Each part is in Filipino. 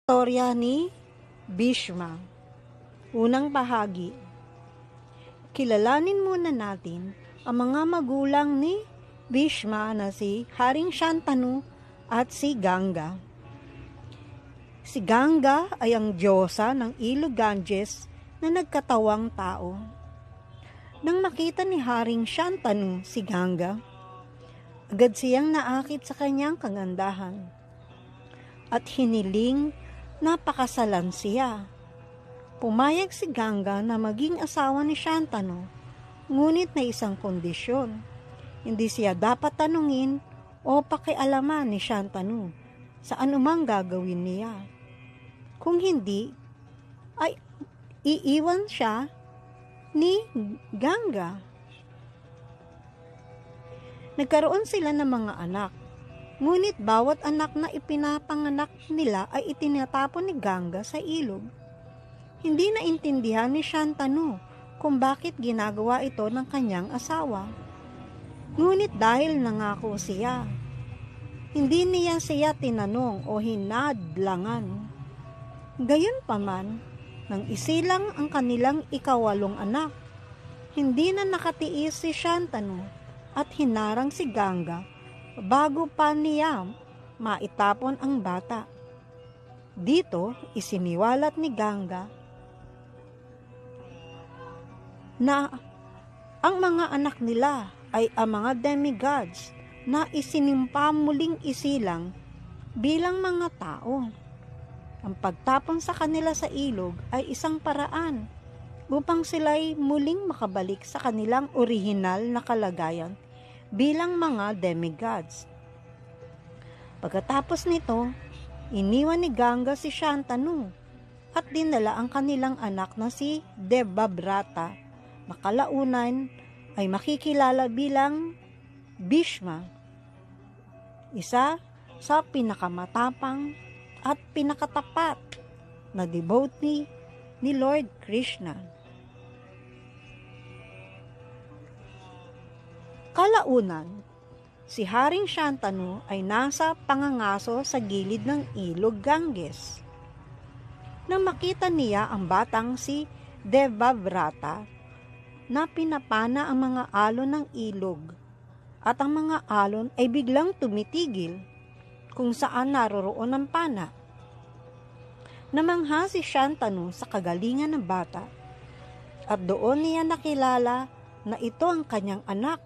Istorya ni Bhishma. Unang bahagi. Kilalanin muna natin ang mga magulang ni Bhishma na si Haring Shantanu at si Ganga. Si Ganga ay ang diyosa ng ilog Ganges na nagkatawang tao. Nang makita ni Haring Shantanu si Ganga, agad siyang naakit sa kanyang kagandahan at hiniling na pakasalan siya. Pumayag si Ganga na maging asawa ni Shantanu, ngunit na isang kondisyon. Hindi siya dapat tanungin o pakialaman ni Shantanu sa anumang gagawin niya. Kung hindi, ay iiwan siya ni Ganga. Nagkaroon sila ng mga anak, ngunit bawat anak na ipinapanganak nila ay itinatapon ni Ganga sa ilog. Hindi naintindihan ni Shantanu kung bakit ginagawa ito ng kanyang asawa. Ngunit dahil nangako siya, hindi niya siya tinanong o hinadlangan. Gayunpaman, nang isilang ang kanilang ikawalong anak, hindi na nakatiis si Shantanu at hinarang si Ganga bago pa niya maitapon ang bata. Dito, isiniwalat ni Ganga na ang mga anak nila ay ang mga demigods na isinimpa muling isilang bilang mga tao. Ang pagtapon sa kanila sa ilog ay isang paraan upang sila'y muling makabalik sa kanilang orihinal na kalagayan bilang mga demigods. Pagkatapos nito, iniwan ni Ganga si Shantanu at dinala ang kanilang anak na si Debabrata na kalaunan ay makikilala bilang Bhishma, isa sa pinakamatapang at pinakatapat na devotee ni Lord Krishna. Kalaunan, si Haring Shantanu ay nasa pangangaso sa gilid ng ilog Ganges. Nang makita niya ang batang si Debabrata na pinapana ang mga alon ng ilog at ang mga alon ay biglang tumitigil kung saan naroroon ang pana. Namangha si Shantanu sa kagalingan ng bata at doon niya nakilala na ito ang kanyang anak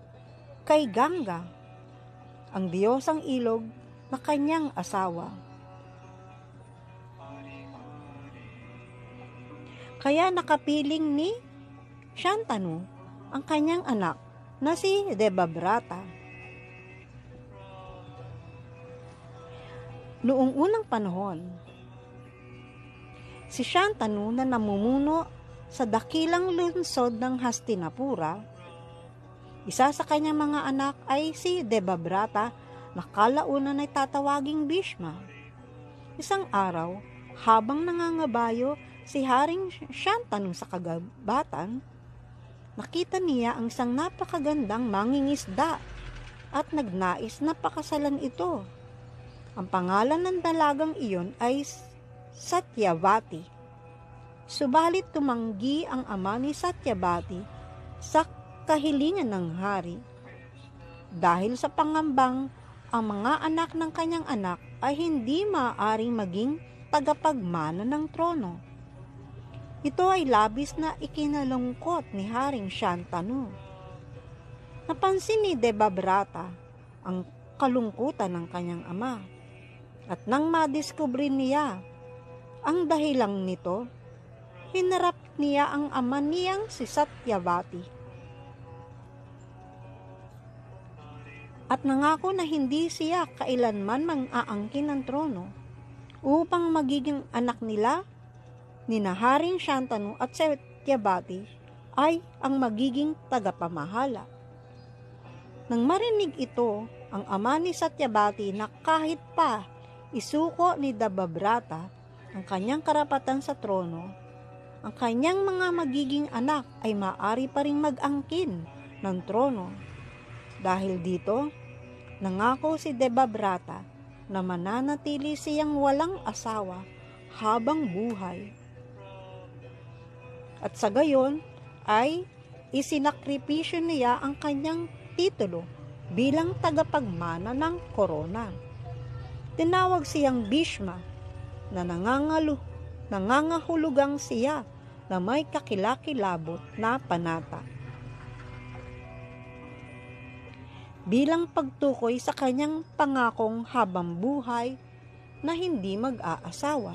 kay Ganga, ang diyosang ilog na kanyang asawa. Kaya nakapiling ni Shantanu ang kanyang anak na si Debabrata. Noong unang panahon, si Shantanu na namumuno sa dakilang lungsod ng Hastinapura, isa sa kanyang mga anak ay si Debabrata na kalaunan ay tatawaging Bhishma. Isang araw, habang nangangabayo si Haring Shantanu sa kagubatan, nakita niya ang isang napakagandang mangingisda at nagnais na pakasalan ito. Ang pangalan ng dalagang iyon ay Satyavati. Subalit tumanggi ang ama ni Satyavati sa kahilingan ng hari. Dahil sa pangambang ang mga anak ng kanyang anak ay hindi maaaring maging tagapagmana ng trono. Ito ay labis na ikinalungkot ni Haring Shantanu. Napansin ni Debabrata ang kalungkutan ng kanyang ama at nang madiskubre niya ang dahilan nito, hinarap niya ang ama niyang si Satyavati at nangako na hindi siya kailanman mang-aangkin ng trono upang magiging anak nila ni Haring Shantanu at Satyavati ay ang magiging tagapamahala. Nang marinig ito, ang ama ni Satyavati na kahit pa isuko ni Debabrata ang kanyang karapatan sa trono, ang kanyang mga magiging anak ay maaari pa ring mag-angkin ng trono. Dahil dito, nangako si Debabrata na mananatili siyang walang asawa habang buhay. At sa gayon ay isinakripisyo niya ang kanyang titulo bilang tagapagmana ng korona. Tinawag siyang Bhishma na nangangahulugang siya na may kakilakilabot na panata. Bilang pagtukoy sa kanyang pangakong habang buhay na hindi mag-aasawa.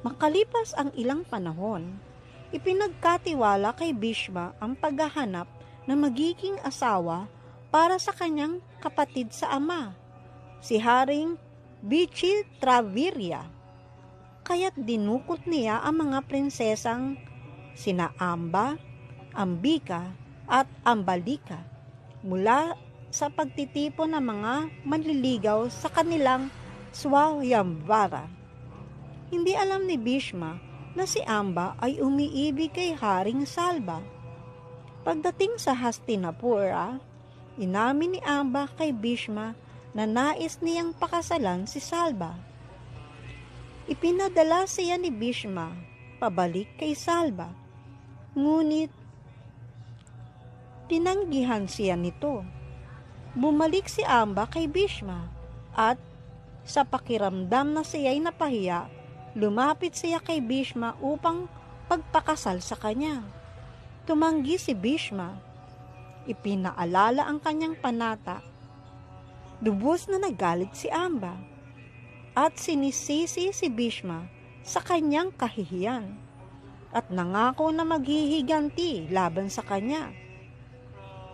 Makalipas ang ilang panahon, ipinagkatiwala kay Bhishma ang paghahanap na magiging asawa para sa kanyang kapatid sa ama, si Haring Vichitravirya. Kaya't dinukot niya ang mga prinsesang sina Amba, Ambika at Ambalika mula sa pagtitipon ng mga manliligaw sa kanilang Swayamvara. Hindi alam ni Bhishma na si Amba ay umiibig kay Haring Salva. Pagdating sa Hastinapura, inamin ni Amba kay Bhishma na nais niyang pakasalan si Salva. Ipinadala siya ni Bhishma pabalik kay Salva, ngunit tinanggihan siya nito. Bumalik si Amba kay Bhishma at sa pakiramdam na siya'y napahiya, lumapit siya kay Bhishma upang pagpakasal sa kanya. Tumanggi si Bhishma. Ipinaalala ang kanyang panata. Lubos na nagalit si Amba at sinisisi si Bhishma sa kanyang kahihiyan at nangako na maghihiganti laban sa kanya.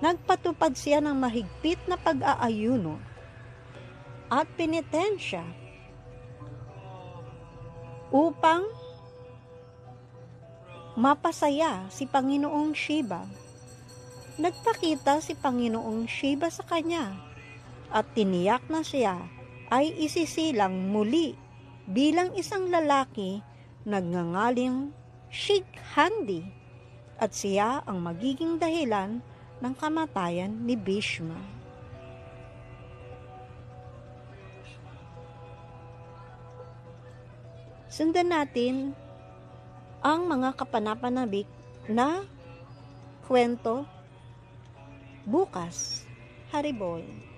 Nagpatupad siya ng mahigpit na pag-aayuno at penitensya upang mapasaya si Panginoong Shiva. Nagpakita si Panginoong Shiva sa kanya at tiniyak na siya ay isisilang muli bilang isang lalaki nagngangaling Shikhandi at siya ang magiging dahilan ng kamatayan ni Bhishma. Sundan natin ang mga kapanapanabik na kwento bukas. Haribol.